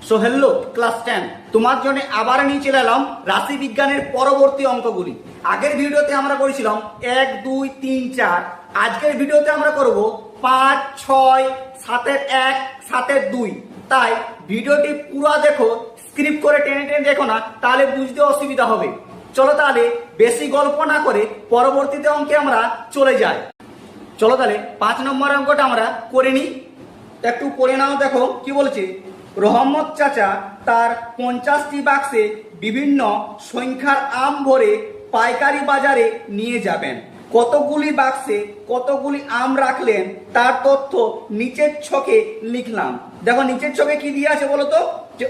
So hello class 10, তোমার জন্য আবার নিয়ে চলে এলাম রাশি বিজ্ঞানের পরবর্তী অঙ্কগুলি। আগের ভিডিওতে আমরা করেছিলাম 1, 2, 3, 4। আজকের ভিডিওতে আমরা করব 5, 6, 7, 1, 7, 2। তাই ভিডিওটি পুরো দেখো, স্ক্রিপ্ট করে টেনে টেনে দেখো না, তাহলে বুঝতে অসুবিধা হবে। চলো তাহলে বেশি গল্প না করে পরবর্তীতে অঙ্কে আমরা চলে যাই। চলো তাহলে 5 নম্বর অঙ্কটা আমরা করে নিই। একটু পড়ে নাও, দেখো কি বলছে। রহমত চাচা তার 50টি বাক্সে বিভিন্ন সংখ্যার আম ভরে পাইকারি বাজারে নিয়ে যাবেন। কতগুলি বাক্সে কতগুলি আম রাখলেন তার তথ্য নিচের ছকে লিখলাম। দেখো নিচের ছকে কি দিয়ে আছে বলো তো, যে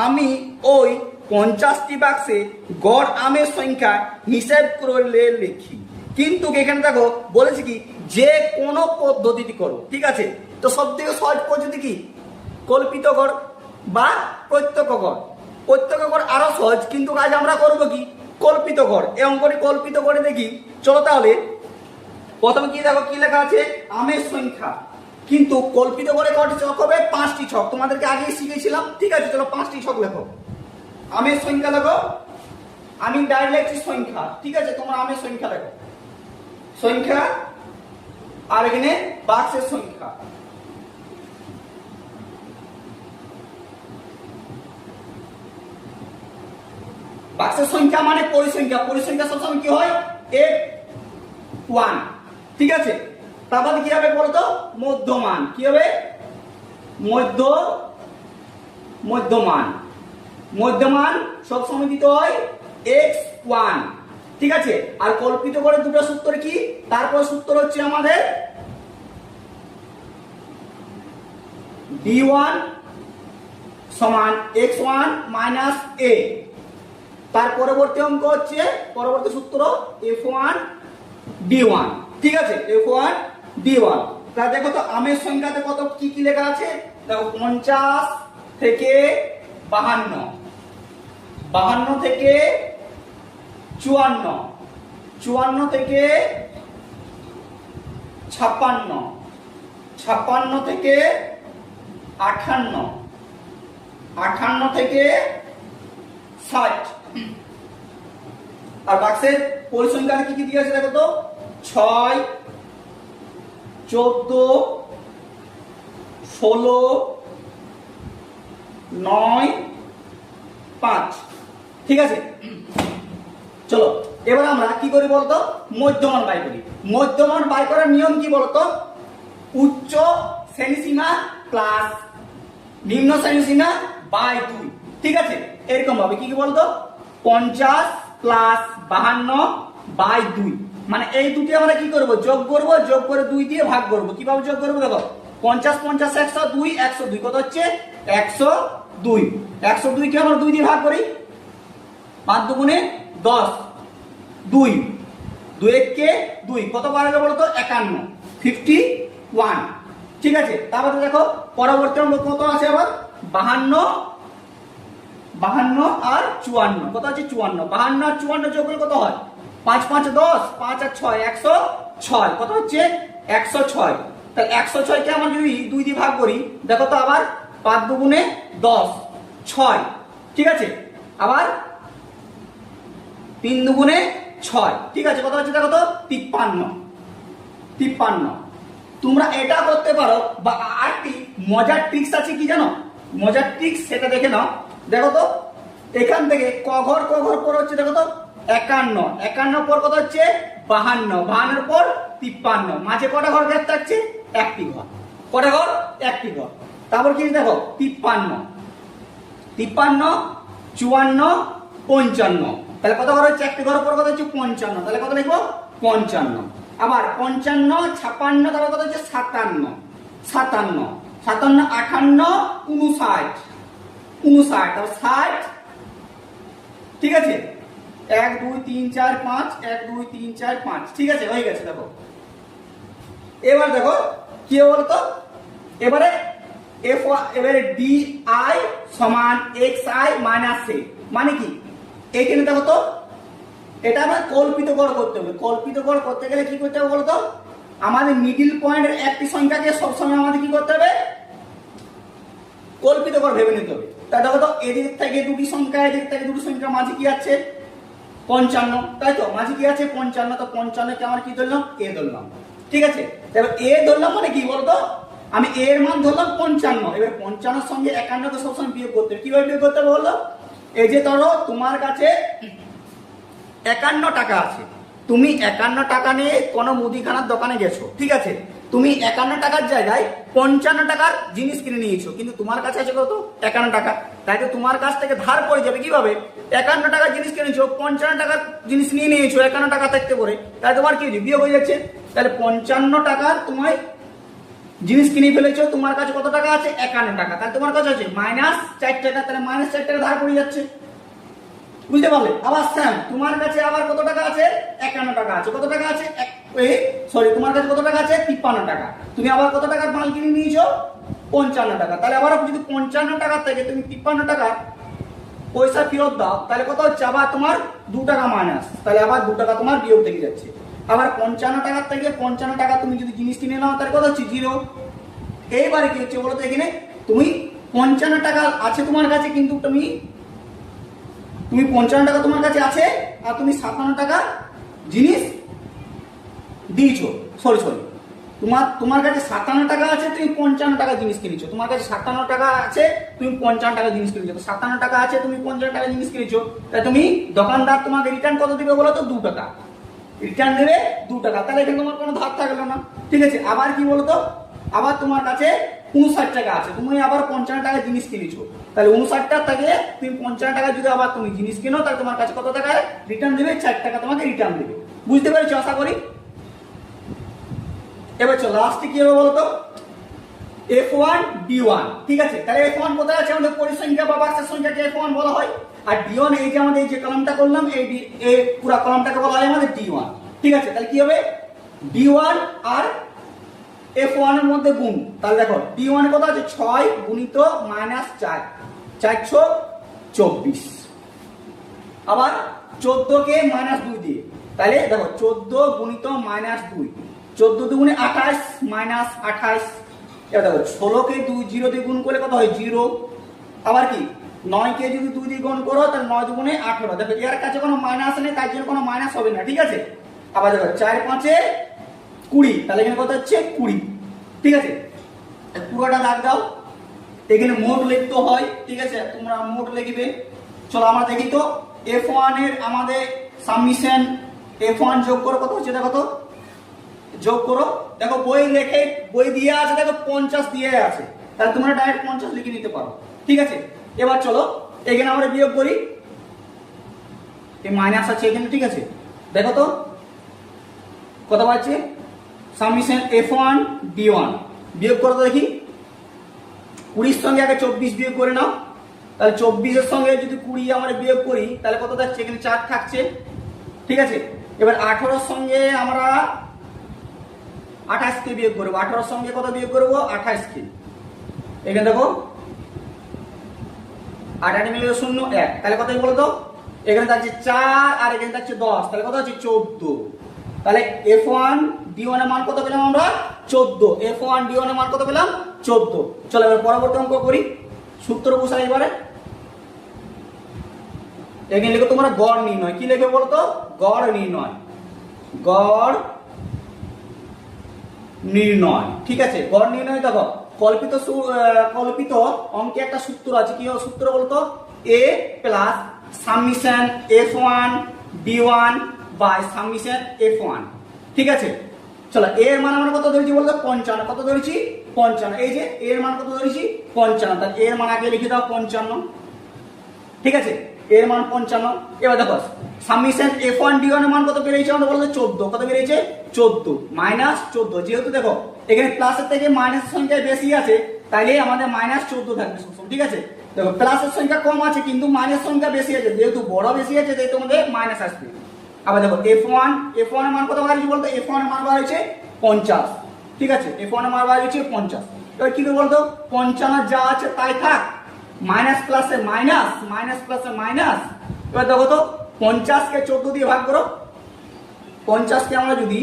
আমি ওই 50টি বাক্সে গড় আমের সংখ্যা হিসেব করে লিখি। কিন্তু এখানে দেখো বলেছে কি, যে কোনো পদ্ধতিটি করো, ঠিক আছে। তো সব থেকে সহজ পদ্ধতি কি, কল্পিত গড় বা প্রত্যক্ষ গড়। প্রত্যক্ষ গড় আরো সহজ, কিন্তু আজ আমরা করবো কি, কল্পিত গড়। এই অঙ্কটি কল্পিত করে দেখি। চলো তাহলে প্রথমে কি দেখো কি লেখা আছে, আমের সংখ্যা। কিন্তু কল্পিত গড়ে কয়টি ছক হবে, 5টি ছক। তোমাদেরকে আগেই শিখেছিলাম, ঠিক আছে। চলো 5টি ছক লেখো। আমের সংখ্যা লেখো, আমি ডাইরেক্ট লিখছি সংখ্যা, ঠিক আছে। তোমরা আমের সংখ্যা লেখো, সংখ্যা, আর এখানে বাক্সের সংখ্যা। বাক্সের সংখ্যা মানে পরিসংখ্যা। পরিসংখ্যা সবসময় কি হয়, F1, ঠিক আছে। তারপরে কি হবে বলতো, মধ্যমান। কি হবে, মধ্যমান। মধ্যমান সবসময় দিতে হয় X1, ঠিক আছে। আর কল্পিত করে দুটো সূত্র কি, তারপর সূত্র হচ্ছে আমাদের D1 সমান X1 মাইনাস A। তার পরবর্তী অঙ্ক হচ্ছে, পরবর্তী সূত্র F1 D1, ঠিক আছে। F1 D1। তা দেখো তো আমের সংখ্যাতে কত কি কি লেখা আছে, দেখো 50 থেকে 52, 52 থেকে 54, 54 থেকে 56, 56 থেকে 58, 58 থেকে 60। আর বাক্সের পরিসংখ্যান কি কি দিয়েছে দেখো তো, 6, 14, 16, 9, 5, ঠিক আছে। চলো এবার আমরা কি করি বলতো, মধ্যমান বাই করি। মধ্যমান বাই করার নিয়ম কি বলতো, উচ্চ শ্রেণীসীমা প্লাস নিম্ন শ্রেণীসীমা বাই 2, ঠিক আছে। এরকম ভাবে কি কি বলতো, 50 প্লাস 52 বাই 2, মানে এই দুটি আমরা কি করব, যোগ করব, যোগ করে 2 দিয়ে ভাগ করব। কিভাবে যোগ করব দেখো, 50 50 102, 102 কত হচ্ছে 102। 102 কে আমরা 2 দিয়ে ভাগ করি, 5 দুগুণে 10, 2, 2 কে 2 কত বার হলো বলো তো, 51, 51, ঠিক আছে। তারপরে দেখো পরবর্তী অঙ্ক কত আছে আবার, 52 আর 54 কত আছে 54। 52 আর 54 যোগ করলে কত হয়, 5 5 10, 5 আর 6 106, কত হচ্ছে 106। তাহলে 106 কে আমরা যদি 2 দিয়ে ভাগ করি, দেখো তো আবার 5 দুগুণে 10, 6, ঠিক আছে। আবার 3 দুগুণে 6, ঠিক আছে। কত হচ্ছে দেখো তো 53। তোমরা এটা করতে পারো, বা আরেকটি মজার ট্রিক্স আছে কি জানো, মজার ট্রিক্স সেটা দেখে নাও। দেখো তো এখান থেকে ক ঘর পর হচ্ছে দেখো তো 51 পর কত হচ্ছে 52 পর 53, মাঝে কটা ঘর গ্যাপ থাকছে, একটি ঘর। কটা ঘর, একটি ঘর। তারপর কি দেখো 53, 54, 55, তাহলে কত ঘর হচ্ছে, একটি ঘর পর কত হচ্ছে 55, তাহলে কত লিখবো 55। আবার 55, 56, তাহলে কত হচ্ছে 57, 58, 58, 59, 59, 60, ঠিক আছে। 1 2 3 4 5, 1 2 3 4 5, ঠিক আছে, হয়ে গেছে। দেখো এবার দেখো কি বলতো, এবারে এবারে DI সমান XI মাইনাস A, মানে কি, এখানে দেখো তো এটা আমরা কল্পিত গড় করতে হবে। কল্পিত গড় করতে গেলে কি করতে হবে বলতো, আমাদের মিডিল পয়েন্টের একটি সংখ্যাকে সবসময় আমাদের কি করতে হবে, কল্পিত গড় ভেবে নিতে হবে। তা দেখো তো এদিক থেকে দুটি সংখ্যা, এদিক থেকে দুটি সংখ্যা, মাঝে কি আছে 55, তাই তো মাঝে কি আছে 55, তো 55 কে আমার কি ধরলাম এ ধরলাম, ঠিক আছে। এবার এ ধরলাম মানে কি বলতো, আমি এর মান ধরলাম 55, এবার 55 এর সঙ্গে 51 কে সবসময় বিয়োগ করতে হবে। কিভাবে বিয়োগ করতে হবে বলতো, এই যে ধরো তোমার কাছে 51 টাকা আছে, তুমি 51 টাকা নিয়ে কোনো মুদিখানার দোকানে গেছো, ঠিক আছে, তুমি 51 টাকার জায়গায় 55 টাকার জিনিস কিনে নিয়েছো, কিন্তু তোমার কাছে আছে কত 51 টাকা, তাই তো তোমার কাছ থেকে ধার পড়ে যাবে। কিভাবে 51 টাকার জিনিস কিনেছো, 55 টাকার জিনিস নিয়ে নিয়েছো 51 টাকা থাকতে করে, তাই তোমার কি বিয়োগ হয়ে যাচ্ছে। তাহলে 55 টাকার তোমায় জিনিস কিনে ফেলেছো, তোমার কাছে কত টাকা আছে 51 টাকা, তাহলে তোমার কাছে আছে -4 টাকা, তাহলে -4 টাকা ধার পড়ে যাচ্ছে, বুঝতে পারলে। আবার স্যাম তোমার কাছে আবার কত টাকা আছে 51 টাকা আছে, কত টাকা আছে তোমার কাছে কত টাকা আছে 53 টাকা, তুমি আবার কত টাকার মাল কিনে নিয়েছো 55 টাকা, তাহলে আবার যদি 55 টাকা থেকে তুমি 53 টাকা পয়সা ফেরত দাও, তাহলে কত হচ্ছে আবার তোমার 2 টাকা মাইনাস, তাহলে আবার 2 টাকা তোমার বিয়োগ থেকে যাচ্ছে। আবার 55 টাকা থেকে 55 টাকা তুমি যদি জিনিস কিনে নাও, তাহলে কত হচ্ছে 0। এইবারে কি হচ্ছে বলো তো, এখানে তুমি 55 টাকা আছে তোমার কাছে, কিন্তু তুমি 55 টাকা তোমার কাছে আছে, আর তুমি 57 টাকা জিনিস দিয়েছো, সরি তোমার কাছে 57 টাকা আছে, তুমি 55 টাকা জিনিস কিনেছো, তোমার কাছে 57 টাকা আছে, তুমি 55 টাকা জিনিস কিনেছো, 57 টাকা আছে, তুমি 55 টাকা জিনিস কিনেছো, তাই তুমি দোকানদার তোমাকে রিটার্ন কত দিবে বলো তো 2 টাকা, রিটার্ন দেবে 2 টাকা, তাহলে এখানে তোমার কোনো ধার থাকলো না, ঠিক আছে। আবার কি বলতো, আবার তোমার কাছে 59 টাকা আছে, তুমি আবার 55 টাকা জিনিস কিনেছো, তাহলে 59 টাকা থেকে তুমি 55 টাকা যদি আবার তুমি জিনিস কিনো, তাহলে তোমার কাছে কত টাকা রিটার্ন দেবে 4 টাকা তোমাকে রিটার্ন দেবে, বুঝতে পেরেছো আশা করি। এবার চলো লাস্টে কি হবে বলতো, f1 d1, ঠিক আছে। তাহলে f1 কোথায় আছে, আমাদের পরিসংখ্যা বা বাক্সের সংখ্যাকে f1 বলা হয়, আর d1 এই যে আমাদের এই যে কলামটা করলাম, এই পুরো কলামটাকে বলা হয় আমাদের d1, ঠিক আছে। তাহলে কি হবে d1 আর f1 এর মধ্যে গুণ, তাহলে দেখো d1 কত আছে 6 গুণিত -4, 424, আবার 14 কে -2 দিয়ে, তাহলে দেখো 14 গুণিত -2, 14 দুগুণে 28 -28, এবার দেখো 16 কে 0 দিয়ে গুণ করলে কত হয় 0, আবার কি 9 কে যদি 2 দিয়ে গুণ করো, তাহলে 9 দুগুণে 18, দেখো এর কাছে কোনো মাইনাস নেই, তার জন্য কোনো মাইনাস হবে না, ঠিক আছে। আবার দেখো 4 5 এ 20, তাহলে এখানে কত হচ্ছে 20, ঠিক আছে। পুরোটা দাগ দাও, এখানে মোট লিখতে হয়, ঠিক আছে, তোমরা মোট লিখবে। চলো আমরা দেখি তো f1 এর আমাদের সাবমিশন, f1 যোগ করো কত হচ্ছে দেখো তো, যোগ করো, দেখো বই দিয়ে আছে, দেখো 50 দিয়ে আছে, তাহলে তোমরা ডাইরেক্ট 50 লিখে নিতে পারো, ঠিক আছে। এবার চলো এখানে আমরা বিয়োগ করি, এই মাইনাস আছে এখানে, ঠিক আছে, দেখো তো কত পাচ্ছে সাবমিশন f1 d1, বিয়োগ করো তো দেখি, 20 সঙ্গে আগে 24 বিয়োগ করে নাও, তাহলে 24 এর সঙ্গে যদি 20 আমরা বিয়োগ করি, তাহলে কত থাকছে এখানে 4 থাকছে, ঠিক আছে। এবার 18 এর সঙ্গে আমরা 28 কে বিয়োগ করবো, 18 এর সঙ্গে কত বিয়োগ করবো 28 কে, এখানে দেখো 8 মিলে 0 1, তাহলে কত বলো তো, এখানে থাকছে 4 আর এখানে থাকছে 10, তাহলে কত হচ্ছে 14, তাহলে f1 d1 এর মান কত পেলাম আমরা 14, f1 d1 এর মান কত পেলাম 14। চলো এবার পরবর্তী অঙ্ক করি, সূত্র বসাই এবারে, এখানে লিখো তোমরা গড় নির্ণয়, কি লিখবে বলো তো গড় নির্ণয়, ঠিক আছে। গড় নির্ণয় দেখো কল্পিত অঙ্কে একটা সূত্র আছে, কি সূত্র বলতো a plus summation f1 d1 by summation f1, ঠিক আছে। চলো এর মান আমরা কত ধরেছি বলতো 55, কত ধরেছি 55, এই যে এর মান কত ধরেছি 55, তাহলে এর মান আগে লিখে দাও 55, ঠিক আছে, এর মান 55। এবার দেখো সাবমিশন f1 d1 এর মান কত বেরিয়েছে আমরা বলতো 14, কত বেরিয়েছে 14 -14, যেহেতু দেখো এখানে প্লাসের থেকে মাইনাসের সংখ্যা বেশি আছে, তাইলে আমাদের -14 থাকবে সবসময়, ঠিক আছে। দেখো প্লাসের সংখ্যা কম আছে কিন্তু মাইনাস সংখ্যা বেশি আছে, যেহেতু বড় বেশি আছে তাই তোমাদের মাইনাস আসবে। আবার দেখো f1 এর মান কত বাড়িয়েছে বলতো, f1 এর মান বাড়িয়েছে 50, ঠিক আছে, f1 এর মান বাড়িয়েছে 50। এবার কি করব বলতো 55 যা আছে তাই থাক, মাইনাস প্লাসে মাইনাস, মাইনাস প্লাসে মাইনাস। এবার দেখো তো 50 কে 14 দিয়ে ভাগ করো, 50 কে আমরা যদি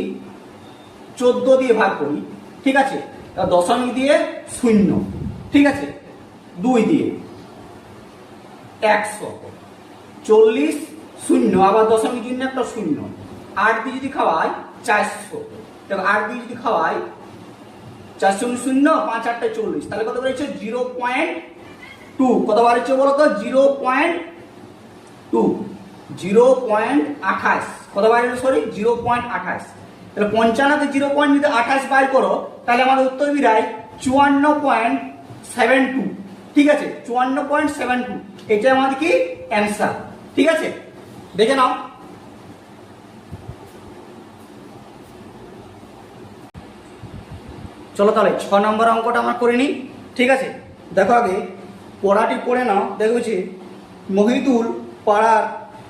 14 দিয়ে ভাগ করি, ঠিক আছে, দশমিক দিয়ে 0, ঠিক আছে, 2 দিয়ে, 100, 40 শূন্য, আবার দশমিক চিহ্ন একটা শূন্য, 8 দিয়ে যদি খাওয়াই 400, দেখো 8 দিয়ে যদি খাওয়াই 400 শূন্য 5 8 40, তাহলে কত বেরোচ্ছে 0.2, কত বেরোচ্ছে বলো তো 0.2, 0.28, কত বেরোচ্ছে সরি 0.28, তাহলে 55 তে 0.28 বাইর করো, তাহলে আমাদের উত্তর বেরায় 54.72, ঠিক আছে 54.72, এটা আমাদের কি অ্যান্সার, ঠিক আছে দেখে নাও। চলো তাহলে 6 নম্বর অঙ্কটা আমরা করে নিই, ঠিক আছে। দেখো আগে পড়াটি পড়ে নাও। দেখছি মহিদুল পাড়ার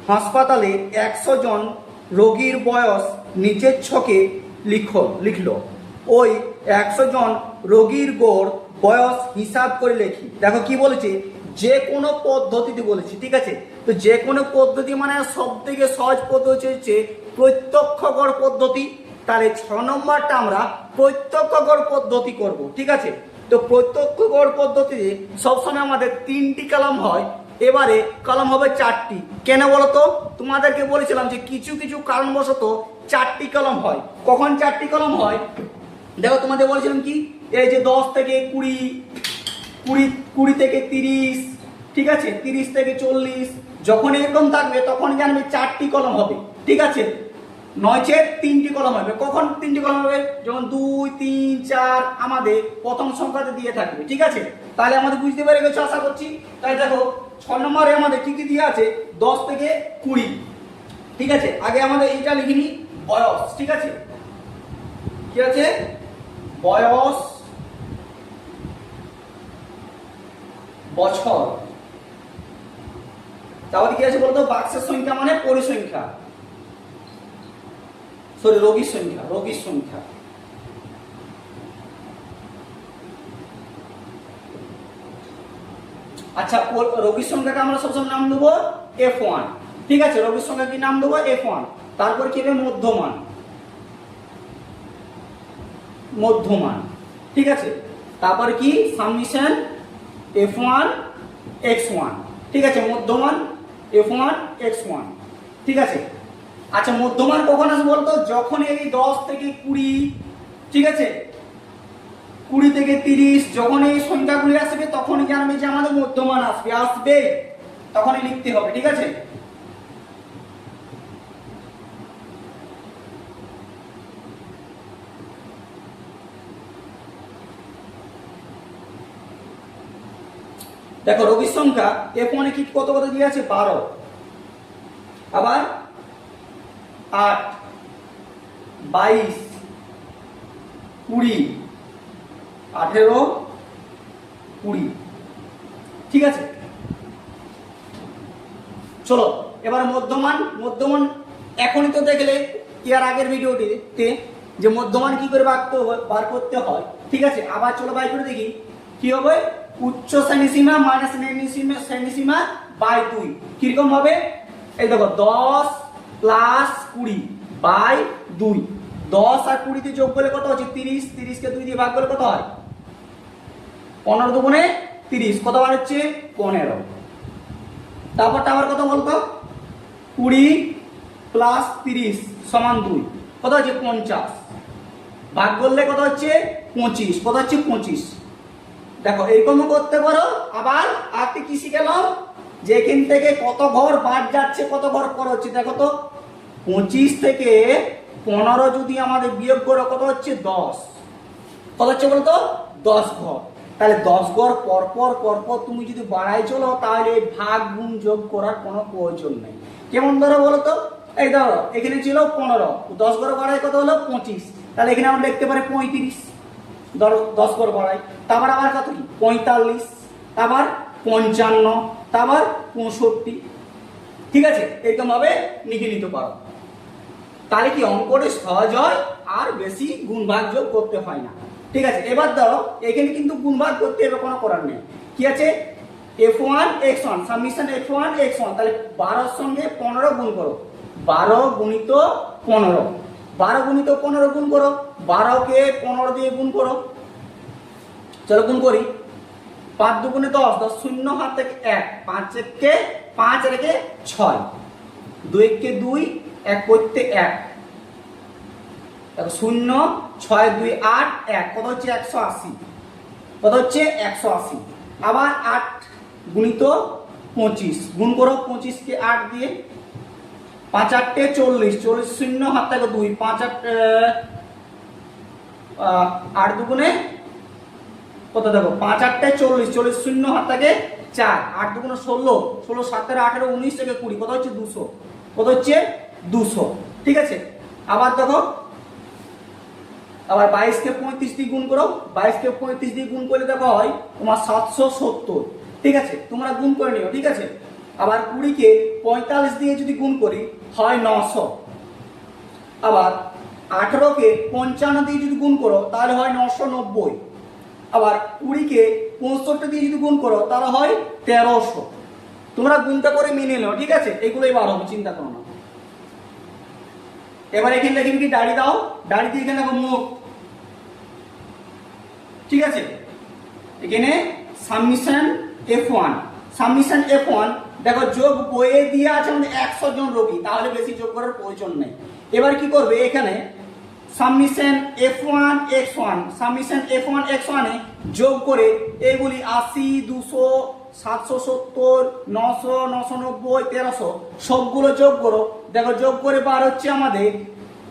হাসপাতালে 100 জন রোগীর বয়স নিচের ছকে লিখলো। ওই 100 জন রোগীর গড় বয়স হিসাব করে লেখি। দেখো কি বলেছে, যে কোনো পদ্ধতিতে বলেছি, ঠিক আছে। তো যে কোনো পদ্ধতি মানে সব থেকে সহজ পদ্ধতি হচ্ছে প্রত্যক্ষ গড় পদ্ধতি। তাহলে 6 নম্বরটা আমরা প্রত্যক্ষ গড় পদ্ধতি করব, ঠিক আছে। তো প্রত্যক্ষ গড় পদ্ধতিতে সবসময় আমাদের 3টি কলাম হয়, এবারে কলাম হবে 4টি। কেন বলতো, তোমাদেরকে বলেছিলাম যে কিছু কিছু কারণবশত 4টি কলাম হয়। কখন 4টি কলাম হয়, দেখো তোমাদের বলেছিলাম কি, এই যে 10 থেকে 20, 20 থেকে 30, ঠিক আছে 30 থেকে 40, যখন এরকম থাকবে তখন জানবে 4টি কলাম হবে, ঠিক আছে। নয়ছে 3টি কলাম হবে। কখন 3টি কলাম হবে, যখন 2 3 4 আমাদের প্রথম সংখ্যাতে দিয়ে থাকবে, ঠিক আছে। তাহলে আমাদের বুঝতে পেরে গেছো আশা করছি। তাই দেখো 6 নম্বরে আমাদের কি কি দিয়ে আছে, 10 থেকে 20, ঠিক আছে। আগে আমাদের এইটা লিখে নি বয়স, ঠিক আছে, কি আছে বয়স, বছর, তাহলে কি আছে বলতো, বাক্সের সংখ্যা মানে পরিসংখ্যা, সরি রোগীর সংখ্যা, রোগীর সংখ্যা। আচ্ছা রোগীর সংখ্যাটা আমরা সবসময় নাম দেবো F1, ঠিক আছে। রোগীর সংখ্যা কি নাম দেবো F1। তারপর কি হবে মধ্যমান, মধ্যমান, ঠিক আছে। তারপর কি সাবমিশন F1 x1, ঠিক আছে, মধ্যমান F1 x1, ঠিক আছে। আচ্ছা মধ্যমান কখন আসবে বলতো, যখন এই 10 থেকে 20, ঠিক আছে 20 থেকে 30, যখন এই সংখ্যাগুলি আসবে তখনই জানবে যে আমাদের মধ্যমান আসবে তখনই লিখতে হবে, ঠিক আছে। দেখো রোগীর সংখ্যা F1 এ কি কত কত দিয়ে আছে 12, আবার 8, 22, 20, 18, 20, ঠিক আছে। চলো এবার মধ্যমান, মধ্যমান এখনই তো দেখলে এর আগের ভিডিওটিতে যে মধ্যমান কি করে বার করতে হয়, ঠিক আছে। আবার চলো বাই করে দেখি কি হবে, উচ্চ শ্রেণীসীমা মাইনাস শ্রেণীসীমা বাই 2, কিরকম হবে, এই দেখো 10 প্লাস 20 বাই 2, 10 আর 20 তে যোগ করলে কত হচ্ছে 30, 30 কে 2 দিয়ে ভাগ করলে কত হয় 15 দুগুণে 30, কত বার হচ্ছে 15। তারপরটা আবার কত বলতো, 20 প্লাস 30 সমান 2, কত হচ্ছে 50, ভাগ করলে কত হচ্ছে 25, কত হচ্ছে 25। দেখো এরকমও করতে পারো। আবার আরেকটি কি শিখেলাম, যে এখান থেকে কত ঘর বাদ যাচ্ছে কত ঘর পর হচ্ছে, দেখো তো 25 থেকে 15 যদি আমাদের বিয়োগ করো কত হচ্ছে 10, কত হচ্ছে বলতো 10 ঘর। তাহলে 10 ঘর পর তুমি যদি বাড়াই চলো তাহলে ভাগ গুণ যোগ করার কোনো প্রয়োজন নেই। কেমন ধরো বলো তো, এই ধরো এখানে ছিল 15, 10 ঘর বাড়াই কত হলো 25, তাহলে এখানে আমরা লিখতে পারি 35, 10 ঘর বাড়াই। তারপর আবার কত কি 45, তারপর 55, তারপর 65, ঠিক আছে। এরকম ভাবে লিখে নিতে পারো, তাহলে কি অঙ্কটা সহজ হয় আর বেশি গুণ ভাগ যোগ করতে হয় না, ঠিক আছে। এবার ধরো এখানে কিন্তু গুণ ভাগ করতে হবে, কোনো করার নেই, কি আছে F1 x1 submission F1 x1, তাহলে 12 এর সঙ্গে 15 গুণ করো, 12 গুণিত 15, 12 গুণিত 15 গুণ করো, 12 কে 15 দিয়ে গুণ করো, চলো গুণ করি, 5 দুগুণে 10, 10 শূন্য হাত থেকে 1, 5 কে 5 রেখে 6, 2 কে 2, 1 করতে 1, দেখো 0, 6 2 8, 1 কত হচ্ছে 180, কত হচ্ছে 180। আবার 8 গুণিত 25, গুণ করো 25 কে 8 দিয়ে, 5 8 40, 40 শূন্য হাত থেকে 2, 5 8 দুগুণে কত দেখো 5 8 40, 40 শূন্য হাত থেকে 4, 8 দুগুণে 16, 16 7 18 19 থেকে 20, কত হচ্ছে 200, কত হচ্ছে 200। ঠিক আছে, আবার দেখো আবার 22 কে 35 দিয়ে গুণ করো, 22 কে 35 দিয়ে গুণ করলে দেখো হয় তোমার 770। ঠিক আছে, তোমরা গুণ করে নিও। ঠিক আছে, আবার 20 কে 45 দিয়ে যদি গুণ করি হয় 900। আবার 18 কে 55 দিয়ে যদি গুণ করো তাহলে হয় 990। আবার 20 কে 65 দিয়ে যদি গুণ করো তাহলে হয় 1300। তোমরা গুণটা করে মিলিয়ে নাও। ঠিক আছে, এগুলোই বার হবে, চিন্তা করো না। এবার এখানে লিখবি কি দাড়ি দাও, দাড়ি দিয়ে এখানে দেখো মুখ। ঠিক আছে, এখানে সাবমিশন F1, সাবমিশন F1 দেখো যোগ বইয়ে দিয়ে আছে আমাদের 100 জন রোগী, তাহলে বেশি যোগ করার প্রয়োজন নেই। এবার কি করবে, এখানে submission F1 X1, submission F1 X1 এ যোগ করে এইগুলি 80 200 770 900 990 1300 সবগুলো যোগ করো। দেখো যোগ করে বার হচ্ছে আমাদের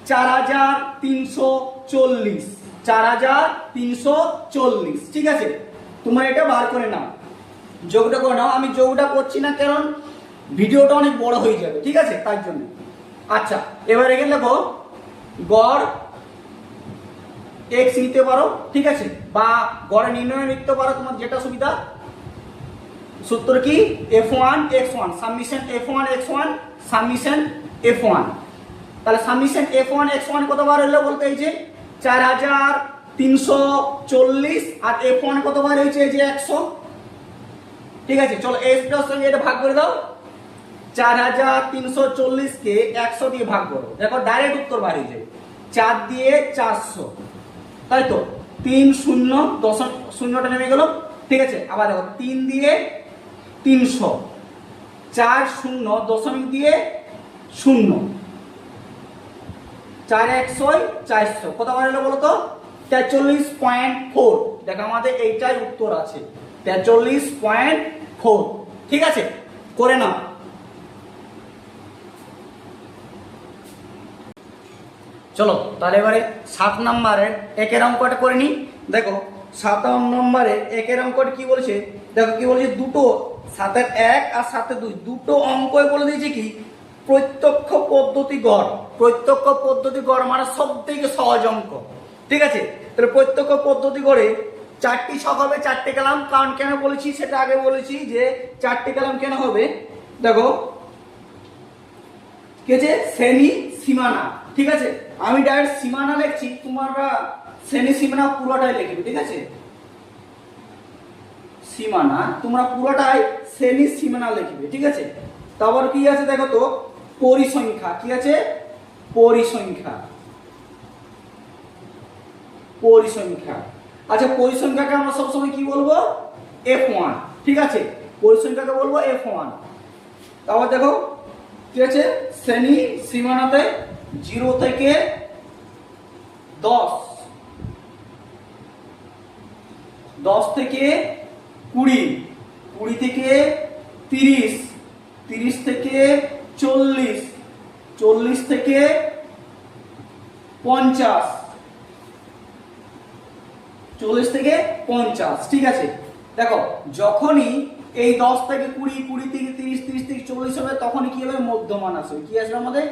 4340, 4340। ঠিক আছে, তোমরা এটা বার করে নাও, যোগটা করে নাও। আমি যোগটা করছি না কারণ ভিডিওটা অনেক বড় হয়ে যাবে। ঠিক আছে, তার জন্য। আচ্ছা, এবার এখানে দেখো গড় x নিতে পারো। ঠিক আছে, বা গড়ে নির্ণয় লিখতে পারো, তোমার যেটা সুবিধা। সূত্র কি F1 X1, submission F1 X1, submission F1। তাহলে সাবমিশন F1 X1 কতবার হলো বলতে এই যে 4340, আর F1 কতবার হয়েছে এই যে 100। ঠিক আছে, চলো এর সঙ্গে এটা ভাগ করে দাও। 4340 কে 100 দিয়ে ভাগ করো, দেখো ডাইরেক্ট উত্তর বার হয়ে যাবে 4 দিয়ে 400, তাই তো 3 0 দশমিক শূন্যটা নেমে গেল। ঠিক আছে, আবার দেখো 3 দিয়ে 300, 4 0 দশমিক দিয়ে 0, 4 100 400, কত বার হলো বলো তো 43.4। দেখো আমাদের এইটাই উত্তর আছে 43.4। ঠিক আছে, করে নাও। চলো তাহলে এবারে 7 নম্বরের একের অঙ্কটা করে নি। দেখো 7 নম্বরে একের অঙ্কটা কি বলছে, দেখো কি বলছে, দুটো 7 1 আর 7 2 দুটো অঙ্কই বলে দিয়েছে কি প্রত্যক্ষ পদ্ধতি গড়। প্রত্যক্ষ পদ্ধতি গড় মানে সবথেকে সহজ অঙ্ক। ঠিক আছে, তাহলে প্রত্যক্ষ পদ্ধতি গড়ে 4টি ছক হবে, 4টে কলাম। কারণ কেন বলেছি সেটা আগে বলেছি যে 4টে কলাম কেন হবে। দেখো কি আছে, শ্রেণী সীমানা। ঠিক আছে, আমি ডাইরেক্ট সীমানা লিখছি, তোমরা শ্রেণী সীমানা পুরোটাই লিখবে। ঠিক আছে, সীমানা তোমরা পুরোটাই শ্রেণী সীমানা লিখবে। ঠিক আছে, তারপর কি আছে দেখো তো পরিসংখ্যা। কি আছে, পরিসংখ্যা, পরিসংখ্যা। আচ্ছা, পরিসংখ্যাকে আমরা সবসময় কি বলবো F1। ঠিক আছে, পরিসংখ্যাকে বলবো F1। তারপর দেখো কি আছে, শ্রেণী সীমানাতে 0 থেকে 10, 10 থেকে 20, 20 থেকে 30, 30 থেকে 40, 40 থেকে 50, 40 থেকে 50। ঠিক আছে, দেখো যখনই এই 10 থেকে 20, 20 থেকে 30, 30 থেকে 40 হবে তখনই কি হবে, মধ্যমান আসবে। কি আসবে আমাদের,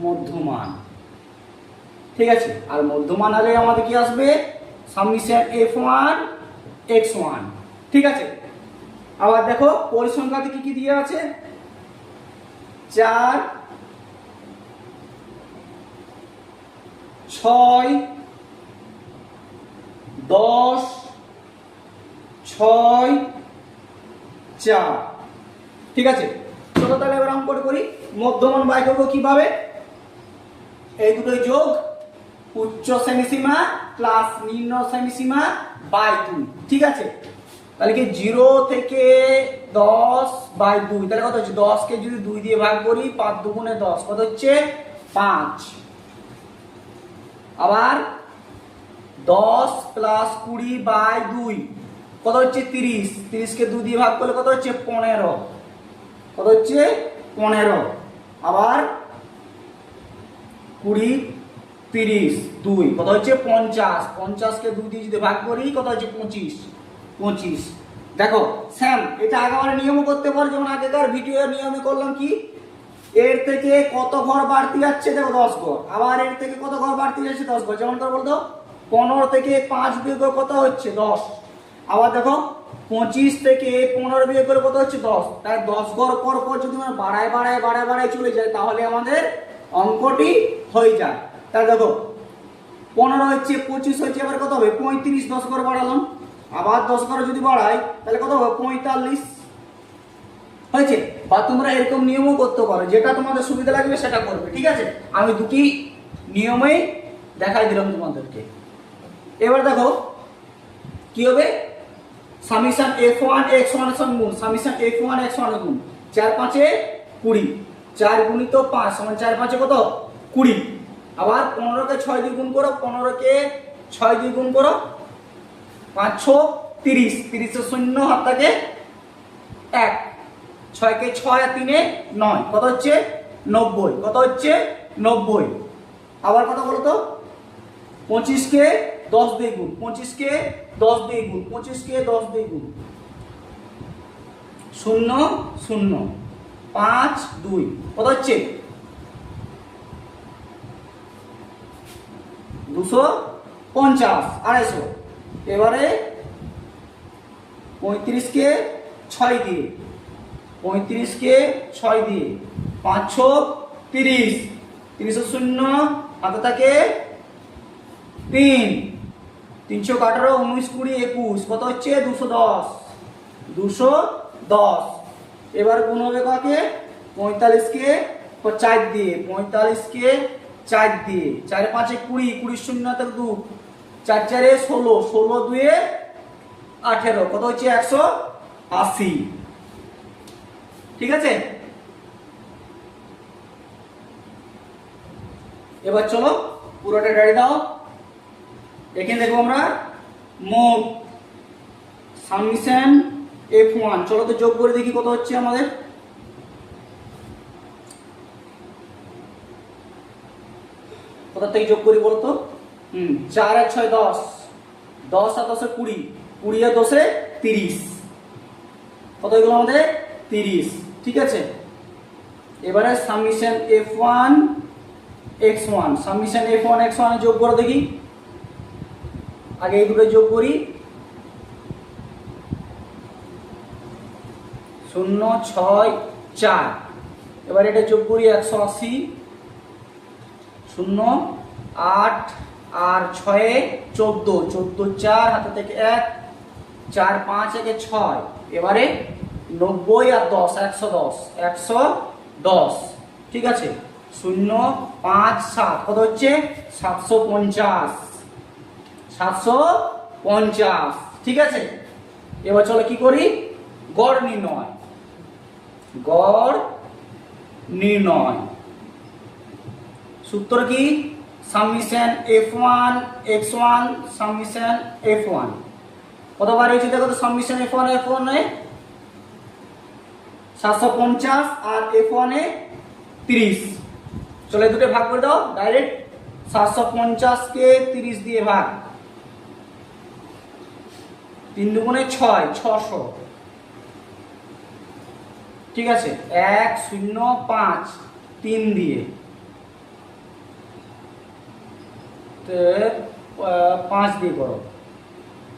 মধ্যমান। ঠিক আছে, আর মধ্যমান হলে আমাদের কি আসবে, সাবমিশন F1 X1। ঠিক আছে, আবার দেখো পরিসংখ্যাতে কি কি দিয়ে আছে, 4 6 10 6 4। ঠিক আছে, চলো তাহলে এবার অঙ্ক করি। মধ্যমান বাই করবো কিভাবে, এই দুটোই যোগ, উচ্চ শ্রেণীসীমা প্লাস নিম্ন শ্রেণীসীমা বাই 2। ঠিক আছে, তাহলে কি 0 থেকে 10/2, তাহলে কত হচ্ছে 10 কে যদি 2 দিয়ে ভাগ করি 5 দুগুণে 10 কত হচ্ছে 5। আবার 10 প্লাস 20/2 কত হচ্ছে 30, 30 কে 2 দিয়ে ভাগ করলে কত হচ্ছে 15, কত হচ্ছে 15। আবার 20 30 2 কত হচ্ছে 50, 50 কে 2 দিয়ে যদি ভাগ করি কত হচ্ছে 25। দেখো স্যাম এটা আগের নিয়মও করতে পারো, যেমন আগেকার ভিডিও নিয়মে করলাম কি এর থেকে কত ঘর বাড়তি যাচ্ছে দেখো 10 ঘর, আবার এর থেকে কত ঘর বাড়তি যাচ্ছে 10 ঘর। যেমন করে বলতো 15 থেকে 5 বিয়োগ করে কত হচ্ছে 10, আবার দেখো 25 থেকে 15 বিয়োগ করে কত হচ্ছে 10। তাই 10 ঘর পর পর যদি আমরা বাড়ায় চলে যায় তাহলে আমাদের অঙ্কটি হয়ে যায়। তাহলে দেখো 15 হচ্ছে 25 হচ্ছে, এবার কত হবে 35, 10 ঘর বাড়ালাম, আবার 10 ঘর যদি বাড়াই তাহলে কত হবে 45 হয়েছে। বা তোমরা এরকম নিয়মও করতে পারো, যেটা তোমাদের সুবিধা লাগবে সেটা করবে, ঠিক আছে। আমি দুটি নিয়মেই দেখাই দিলাম তোমাদেরকে। এবার দেখো কি হবে, সামেশন f1 x1 সমান গুণ সামেশন f1 x1 গুণ 4 5 এ 20, 4 গুণিত 5 সমান 4 5 এ কত 20। আবার 15 কে 6 দিয়ে গুণ করো, 15 কে 6 দিয়ে গুণ করো 5 6 30, 30 এর শূন্য হাত থাকে 1, 6 কে 6 আর 3 এ 9 কত হচ্ছে 90, কত হচ্ছে 90। আবার কত বলো তো 25 কে 10 দিয়ে গুণ, 25 কে 10 দিয়ে গুণ, 25 কে 10 দিয়ে গুণ 0 0 5 2 কত হচ্ছে 250 250। এবারে 35 কে 6 দিয়ে, 35 কে 6 দিয়ে 5 6 30, 30 এর শূন্য হাতে থাকে 3, 318 19 20 21 কত হচ্ছে 210 210। এবার গুণ হবে কাকে 45 কে 4 দিয়ে, 45 কে 4 দিয়ে, 4 5 এ 20, 20 শূন্য হাতে 2, 4 4 এ 16, 16 2 এ 18 কত হচ্ছে 180, ঠিক আছে। এবার চলো পুরোটা ডায়রি দাও। এখানে দেখবো আমরা মোট সামেশন f1, চলো তো যোগ করে দেখি কত হচ্ছে আমাদের। কোথা থেকে যোগ করি বলতো 4 আর 6 10, 10 আর 10 20, 20 আর 10 30, কত হলো আমাদের 30, ঠিক আছে। এবারে summation f1 x1, summation f1 x1 যোগ করে দেখি, আগে এই দুটো যোগ করি 0 6 4, এবার এটা যোগ করি 180, 0 8 আর 6 14, 14 4 হাতে থেকে 1, 4 5 একে 6, এবারে 90 আর 10 110, 110, ঠিক আছে। 0 5 7 কত হচ্ছে 750, 750, ঠিক আছে। এবার চলো কি করি গড় নির্ণয়, গড় নির্ণয় সূত্র কি summation f1 x1 summation f1 কতবার হয়েছে দেখো তো, সামেশন f1 f1 এ 750 আর f1 এ 30, চলো এই দুটো ভাগ করে দাও ডাইরেক্ট, 750 কে 30 দিয়ে ভাগ, 3 দুগুণে 6 600, ঠিক আছে। 1 0 5 3 দিয়ে 5 দিয়ে করো,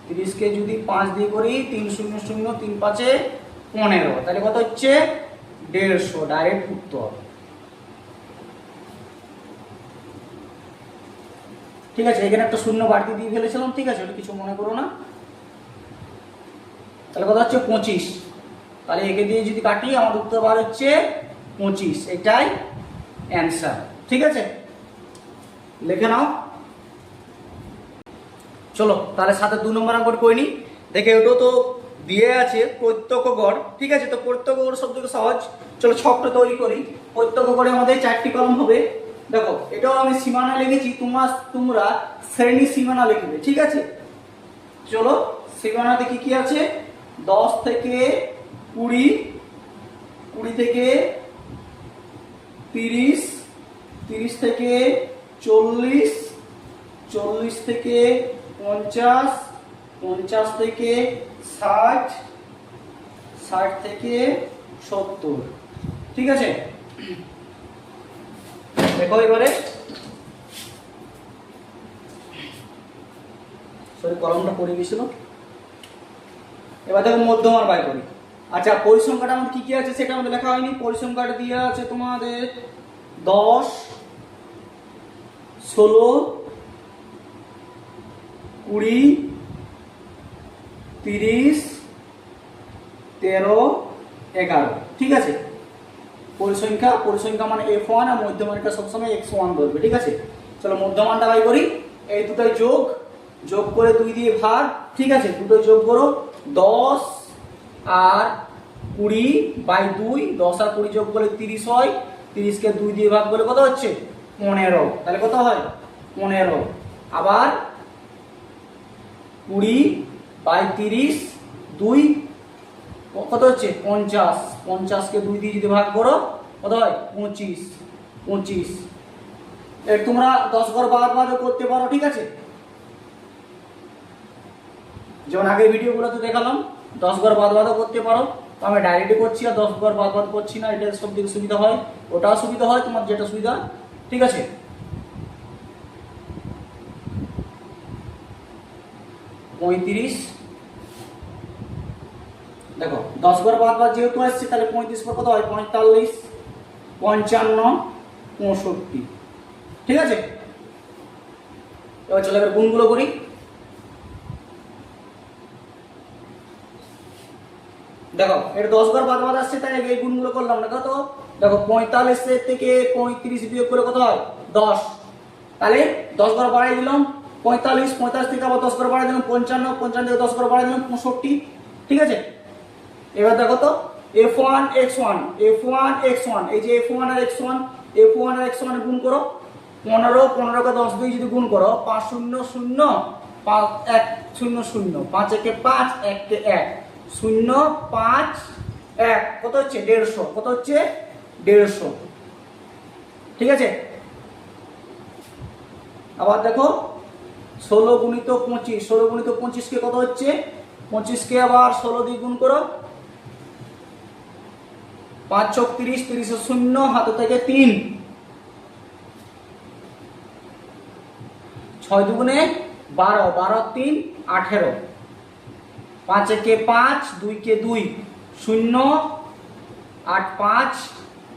30 কে যদি 5 দিয়ে করি 3 0 0 3 5 এ 15, তাহলে কত হচ্ছে 150, ডাইরেক্ট উত্তর, ঠিক আছে। এখানে একটা শূন্য বাড়তি দিয়ে ফেলেছিলাম, ঠিক আছে, ওটা কিছু মনে করো না। তাহলে কত হচ্ছে 25, তাহলে একে দিয়ে যদি কাটি আমার উত্তর বার হচ্ছে 25, এটাই অ্যান্সার, ঠিক আছে। লিখে নাও। চলো তাহলে সাথে 2 নম্বর অঙ্কটা করে নি, দেখে ওটাও তো দিয়ে আছে প্রত্যক্ষ গড়, ঠিক আছে। তো প্রত্যক্ষ গড় সবথেকে সহজ, চলো ছকটা তৈরি করি। প্রত্যক্ষ গড়ে আমাদের 4টি কলম হবে। দেখো এটাও আমি সীমানা লিখেছি, তোমরা শ্রেণী সীমানা লিখবে, ঠিক আছে। চলো সীমানাতে কি কি আছে, 10 থেকে 20, 20 থেকে 30, 30 থেকে 40, 40 থেকে 50, 50 থেকে 60, 60 থেকে 70, ঠিক আছে। দেখো এবারে কলমটা পড়ে গেছিল। এবার দেখো মধ্যমান বাই করি। আচ্ছা পরিসংখ্যাটা আমাদের কি কি আছে সেটা আমাদের লেখা হয়নি। পরিসংখ্যাটা দিয়ে আছে তোমাদের 10, 16, 20, 30, 13, 11, ঠিক আছে। পরিসংখ্যা মানে F1 আর মধ্যমানটা সবসময় X1 ধরবে, ঠিক আছে। চলো মধ্যমানটা বাই করি। এই দুটোই যোগ করে 2 দিয়ে ভাগ, ঠিক আছে। দুটো যোগ করো, 10 আর 20 বাই 2, 10 আর 20 যোগ করলে 30 হয়। 30 কে 2 দিয়ে ভাগ করলে কত হচ্ছে, 15। তাহলে কত হয়, 15। আবার 20 বাই 30, 2 কত হচ্ছে, 50। 50 কে 2 দিয়ে যদি ভাগ করো কত হয়, 25। এর তোমরা 10 ঘর বাদ করতে পারো, ঠিক আছে। যেমন আগের ভিডিওগুলোতে দেখালাম 10 ঘর বাদ করতে পারো। তো আমি ডাইরেক্টলি করছি আর 10 ঘর বাদ করছি না, এটা সব দিকে সুবিধা হয়, ওটাও সুবিধা হয়, তোমার যেটা সুবিধা, ঠিক আছে। দেখো 10 ঘর বাদ যেহেতু আসছে তাহলে 35 পর কত হয়, 45, 55, 65, ঠিক আছে। এবার চলো এবার গুণগুলো করি। দেখো এটা 10 ঘর বাদ আসছে তাই এই গুণগুলো করলাম না। কত দেখো 45 থেকে 35 বিয়োগ করে কত হয়, 10। তাহলে 10 ঘর বাড়াই দিলাম 45 থেকে আবার 10 ঘর বাড়াই দিলাম 55 থেকে 10 ঘর বাড়াই দিলাম 65, ঠিক আছে। এবার দেখো তো F1 X1, এই যে F1 আর X1 গুণ করো। 15 কে 10 দিয়ে যদি গুণ করো, 5 0 0 5 1 0 0, 5 একে 5, 1 কে 1, 0 5 1, কত হচ্ছে 150, কত হচ্ছে 150, ঠিক আছে। আবার দেখো 16 গুণিত 25 কে কত হচ্ছে, 25 কে আবার 16 দিয়ে গুণ করো, 5 6 30, 30 0, হাতে থেকে 3, 6 দুগুণে 12, 12 3 18, 5 একে 5, 2 কে 2, 0 8 5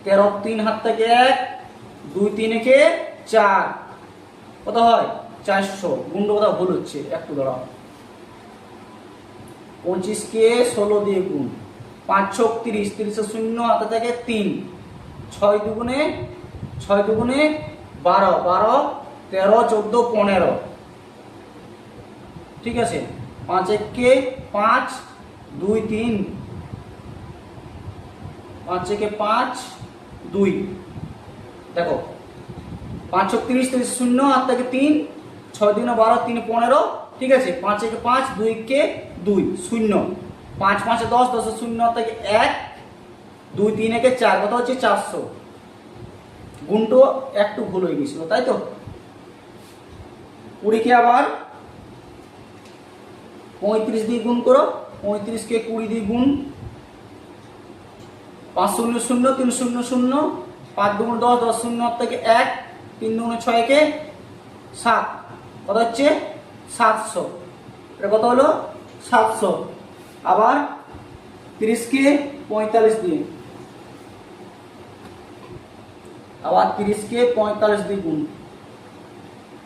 13 3, হাত থেকে 1, 2 3 একে 4, কত হয় 400। গুণটা কোথাও ভুল হচ্ছে, একটু দাঁড়াও। 25 কে 16 দিয়ে গুণ, 5 6 30, 30 0, হাতে থেকে 3, 6 দুগুণে 12, 12 13 14 15, ঠিক আছে। 5 1 কে 5, 2 3, 5 একে 5 2, দেখো 5 6 30, 30 0, হাত থেকে 3, 6 3 12 3 15, ঠিক আছে। 5 একে 5, 2 কে 2 0, 5 5 10, 10 0, হাত থেকে 1, 2 3 একে 4, কত হচ্ছে 400। গুণটো একটু ভুল হয়ে গেছিল, তাই তো। 20 কে আবার 35 দিয়ে গুণ করো, 35 কে 20 দিয়ে গুণ, 5 0 0 3 0 0, 5 2 10, 10 0, হাত থেকে 1, 3 2 6 কে 7, কত হচ্ছে 700। এটা কত হলো 700। আবার 30 কে 45 দিয়ে, আবার 30 কে 45 দিয়ে গুণ,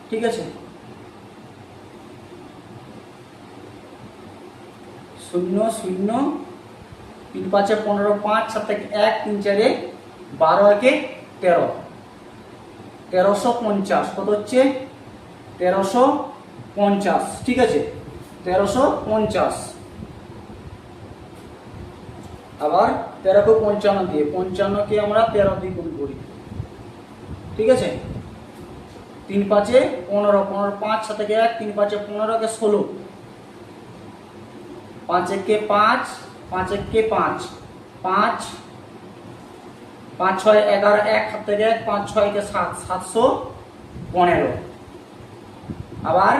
ঠিক আছে। 0 0 3 5 15 5, 7 থেকে 1, 3 4 12 একে 13, 1350, কত হচ্ছে 1350, ঠিক আছে। 1350। আবার 13 কে 55 দিয়ে, 55 কে আমরা 13 দিয়ে গুণ করি, ঠিক আছে। 3 5 15, 15 5 7 কে 1, 3 5 15 কে 16, 5 1 কে 5, 5 1 কে 5, 5 5 6 11, 1 হাত থেকে 1, 5 6 কে 7, 715। আবার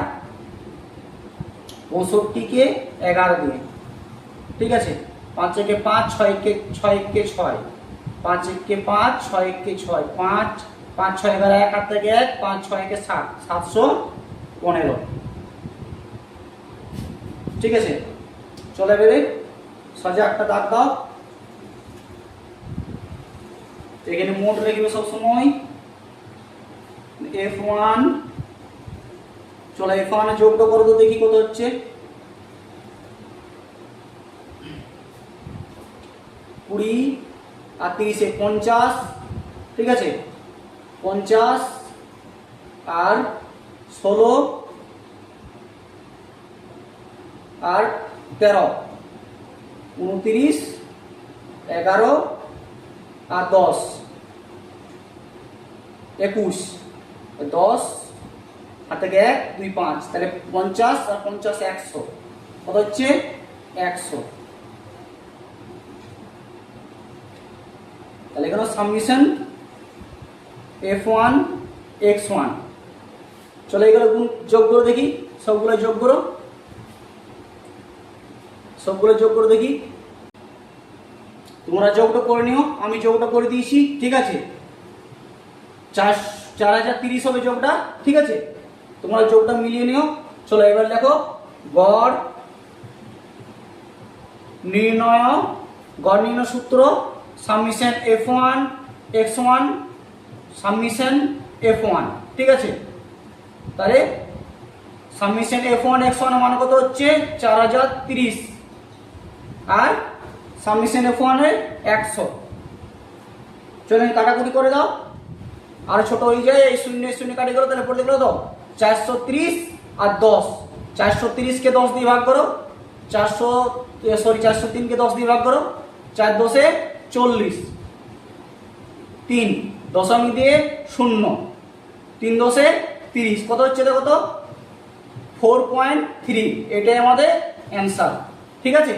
65 কে 11 দিয়ে, ঠিক আছে। 5 কে 5, 6 কে 6, 5 1 কে 5, 6 1 কে 6, 5 5 6 11, 1 হাত থেকে 1, 5 6 কে 7, 715, ঠিক আছে। চলে বেরে সোজা একটা দাগ দাও, এখানে মোট লিখবে সব সময় F1। চলো F1 এ যোগটা করে তো দেখি কত হচ্ছে। 20 আর 30 এ 50, ঠিক আছে। 50 আর 16 আর 13, 29, 11 আর 10, 21, 10 হাত থেকে 1 2 5, তাহলে 50 আর 50 100, কত হচ্ছে 100। তাহলে এখানে সাবমিশন F1 X1। চলো এগুলো গুণ যোগ করে দেখি, সবগুলো যোগ করো, সবগুলো যোগ করে দেখি। তোমরা যোগটা করে নিও, আমি যোগটা করে দিয়েছি, ঠিক আছে। 4030 হবে যোগটা, ঠিক আছে। তোমরা যোগটা মিলিয়ে নিও। চলো এবার দেখো গড় নির্ণয় সূত্র submission F1 X1 submission F1, ঠিক আছে। তাহলে সাবমিশন F1 X1 মান কত হচ্ছে 4030 আর সাবমিশন F1 এর 100। চলেন কাটাকুটি করে দাও, আর ছোট হয়ে যায়, এই শূন্য শূন্য কাটি করো, তাহলে পড়তে গেলো তো 430 আর 10, 430 কে 10 দিয়ে ভাগ করো, 403 কে 10 দিয়ে ভাগ করো, 4 10 40, 3 দশমিক দিয়ে 0, 3 10 30, কত হচ্ছে দেখো তো 4.3। এটাই আমাদের অ্যান্সার, ঠিক আছে।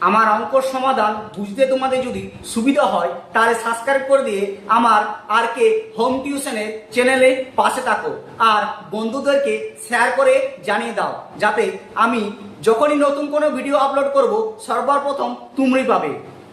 আমার অঙ্কর সমাধান বুঝতে তোমাদের যদি সুবিধা হয় তাহলে সাবস্ক্রাইব করে দিয়ে আমার আর কে হোম টিউশনের চ্যানেলে পাশে থাকো, আর বন্ধুদেরকে শেয়ার করে জানিয়ে দাও, যাতে আমি যখনই নতুন কোনো ভিডিও আপলোড করব সর্বপ্রথম তোমরাই পাবে।